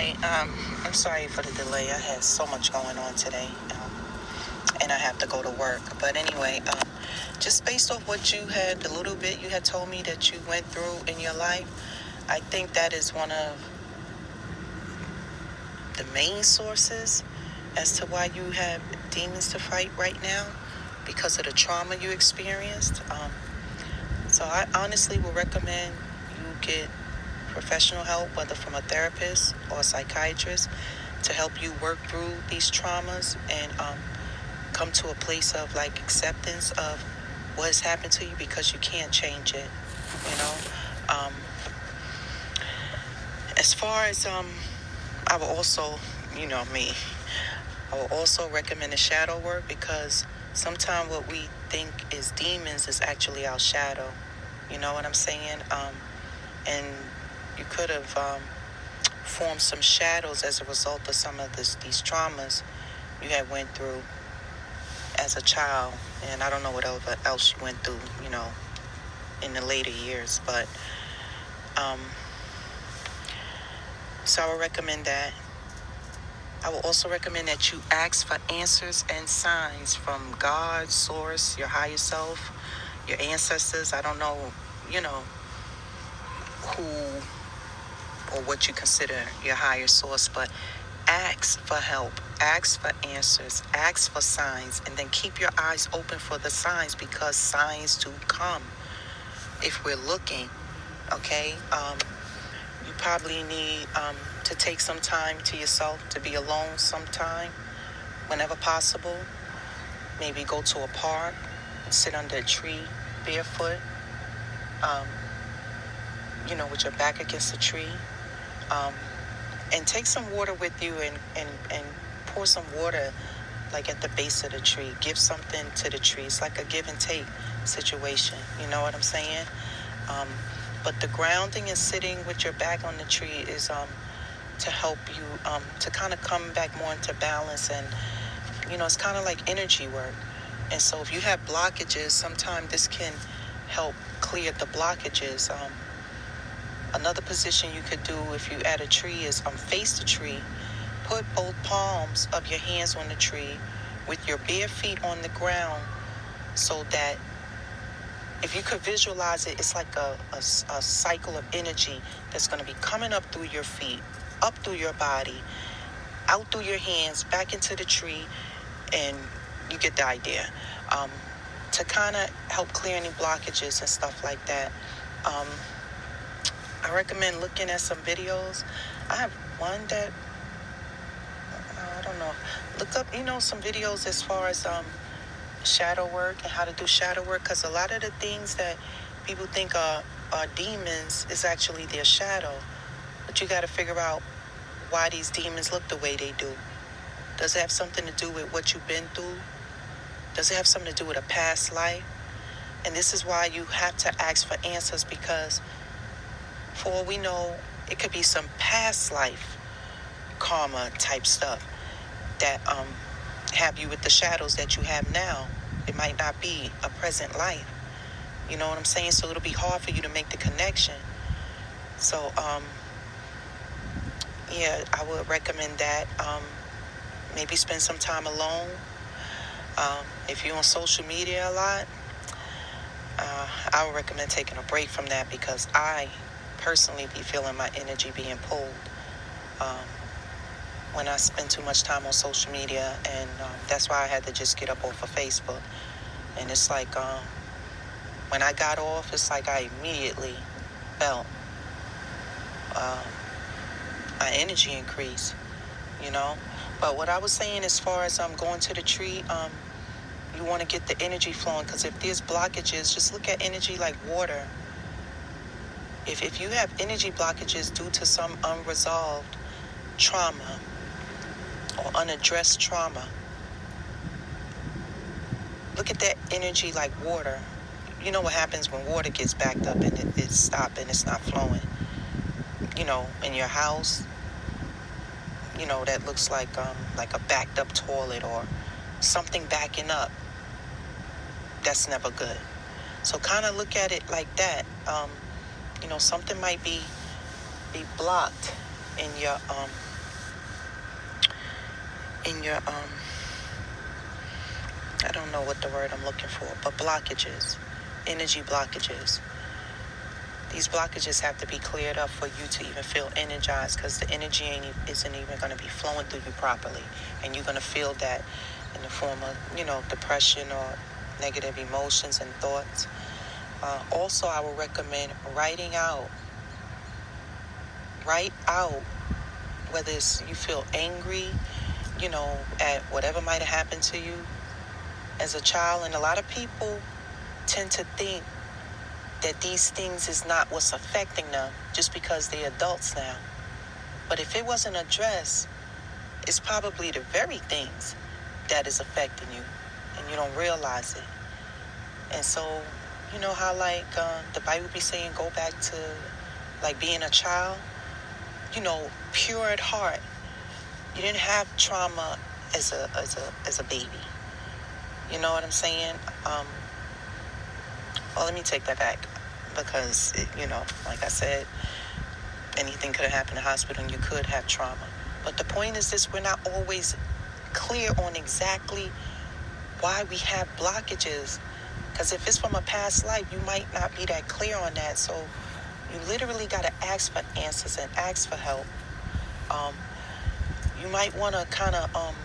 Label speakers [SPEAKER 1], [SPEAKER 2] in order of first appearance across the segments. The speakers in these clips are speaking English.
[SPEAKER 1] Hi, I'm sorry for the delay. I had so much going on today, and I have to go to work. But anyway, just based off what you had, the little bit you had told me that you went through in your life, I think that is one of the main sources as to why you have demons to fight right now because of the trauma you experienced. So I honestly would recommend you get professional help, whether from a therapist or a psychiatrist, to help you work through these traumas and come to a place of like acceptance of what has happened to you because you can't change it. You know, as far as I will also, me, I will also recommend the shadow work because sometimes what we think is demons is actually our shadow. You know what I'm saying? And you could have formed some shadows as a result of some of these traumas you had went through as a child, and I don't know what else you went through, in the later years, but so I would recommend that. I will also recommend that you ask for answers and signs from God, Source, your higher self, your ancestors. I don't know, you know, who or what you consider your higher source, but ask for help, ask for answers, ask for signs, and then keep your eyes open for the signs because signs do come if we're looking, okay? You probably need to take some time to yourself to be alone sometime, whenever possible. Maybe go to a park, sit under a tree, barefoot, um, with your back against a tree. And take some water with you and pour some water like at the base of the tree. Give something to the tree. It's like a give and take situation. You know what I'm saying? But the grounding and sitting with your back on the tree is to help you to kind of come back more into balance. And, it's kind of like energy work. And so if you have blockages, sometimes this can help clear the blockages. Another position you could do if you at a tree is face the tree. Put both palms of your hands on the tree with your bare feet on the ground so that if you could visualize it, it's like a cycle of energy that's going to be coming up through your feet, up through your body, out through your hands, back into the tree, and you get the idea. To kind of help clear any blockages and stuff like that. I recommend looking at some videos. I have one that, I don't know, look up, some videos as far as shadow work and how to do shadow work, because a lot of the things that people think are demons is actually their shadow. But you got to figure out why these demons look the way they do. Does it have something to do with what you've been through? Does it have something to do with a past life? And this is why you have to ask for answers, because for all we know, it could be some past life karma type stuff that have you with the shadows that you have now. It might not be a present life. You know what I'm saying? So it'll be hard for you to make the connection. So, yeah, I would recommend that. Maybe spend some time alone. If you're on social media a lot, I would recommend taking a break from that because I personally be feeling my energy being pulled when I spend too much time on social media, and that's why I had to just get up off of Facebook. And it's like when I got off, it's like I immediately felt my energy increase, But what I was saying as far as going to the tree, you want to get the energy flowing, because if there's blockages, just look at energy like water. If you have energy blockages due to some unresolved trauma or unaddressed trauma, look at that energy like water. You know what happens when water gets backed up and it's stopped and it's not flowing? In your house, that looks like a backed up toilet or something backing up. That's never good. So kind of look at it like that. Something might be blocked in your in your I don't know what the word I'm looking for, but blockages, energy blockages. These blockages have to be cleared up for you to even feel energized, because the energy isn't even going to be flowing through you properly. And you're going to feel that in the form of, depression or negative emotions and thoughts. Also, I would recommend write out whether it's you feel angry, at whatever might have happened to you as a child. And a lot of people tend to think that these things is not what's affecting them just because they're adults now. But if it wasn't addressed, it's probably the very things that is affecting you, and you don't realize it. And so, you know how the Bible be saying, go back to being a child, pure at heart. You didn't have trauma as a baby. You know what I'm saying? Well, let me take that back, because, like I said, anything could have happened in the hospital and you could have trauma. But the point is this: we're not always clear on exactly why we have blockages. Because if it's from a past life, you might not be that clear on that. So you literally got to ask for answers and ask for help. You might want to kind of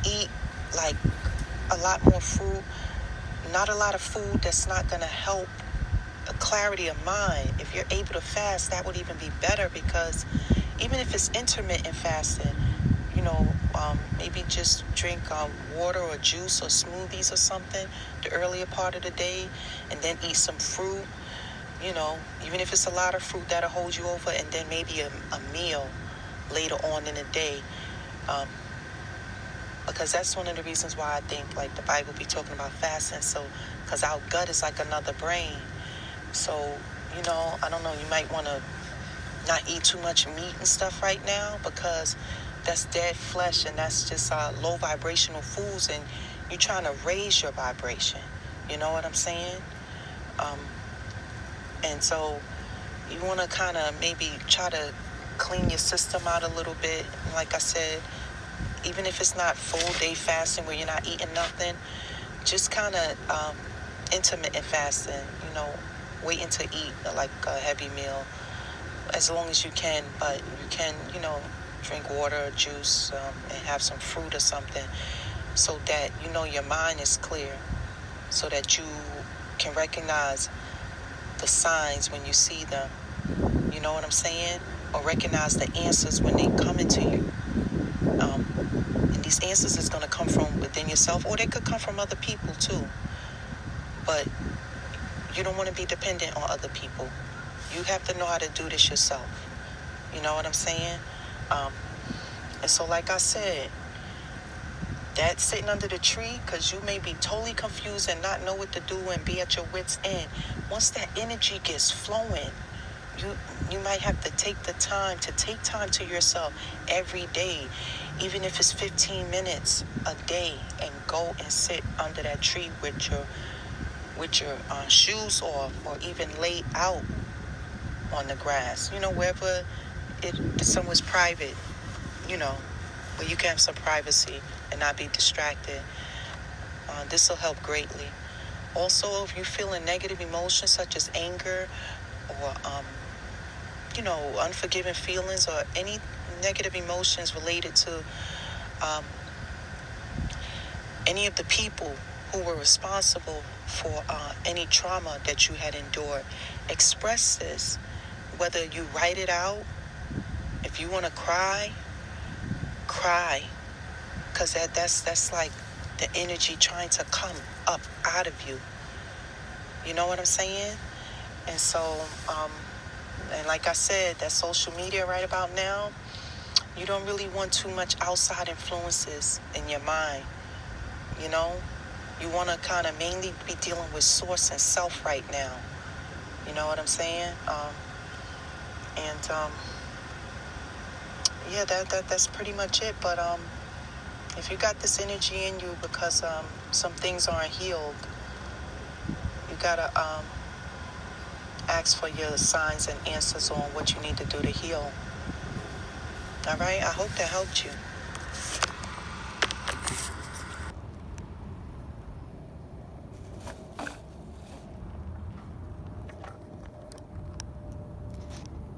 [SPEAKER 1] eat a lot more fruit. Not a lot of food that's not going to help a clarity of mind. If you're able to fast, that would even be better, because even if it's intermittent fasting, maybe just drink water or juice or smoothies or something the earlier part of the day, and then eat some fruit. Even if it's a lot of fruit, that'll hold you over, and then maybe a meal later on in the day. Because that's one of the reasons why I think the Bible be talking about fasting. So, because our gut is like another brain. So, I don't know, you might want to not eat too much meat and stuff right now, because that's dead flesh, and that's just low vibrational foods, and you're trying to raise your vibration. You know what I'm saying? And so you want to kind of maybe try to clean your system out a little bit. Like I said, even if it's not full day fasting where you're not eating nothing, just kind of intermittent fasting, waiting to eat a heavy meal as long as you can. But you can, drink water or juice and have some fruit or something, so that your mind is clear, so that you can recognize the signs when you see them. You know what I'm saying? Or recognize the answers when they come into you. And these answers is going to come from within yourself, or they could come from other people too. But you don't want to be dependent on other people. You have to know how to do this yourself. You know what I'm saying? And so, like I said, that sitting under the tree, because you may be totally confused and not know what to do and be at your wit's end. Once that energy gets flowing, you might have to take time to yourself every day, even if it's 15 minutes a day, and go and sit under that tree with your shoes off, or even lay out on the grass, wherever somewhere's private, where you can have some privacy and not be distracted. This will help greatly. Also, if you're feeling negative emotions such as anger or unforgiving feelings, or any negative emotions related to any of the people who were responsible for any trauma that you had endured, express this. Whether you write it out, if you want to cry, because that's like the energy trying to come up out of you. You know what I'm saying? And so, and like I said, that social media right about now, you don't really want too much outside influences in your mind. You want to kind of mainly be dealing with source and self right now. You know what I'm saying? Yeah, that's pretty much it. But if you got this energy in you because some things aren't healed, you gotta ask for your signs and answers on what you need to do to heal. All right, I hope that helped you.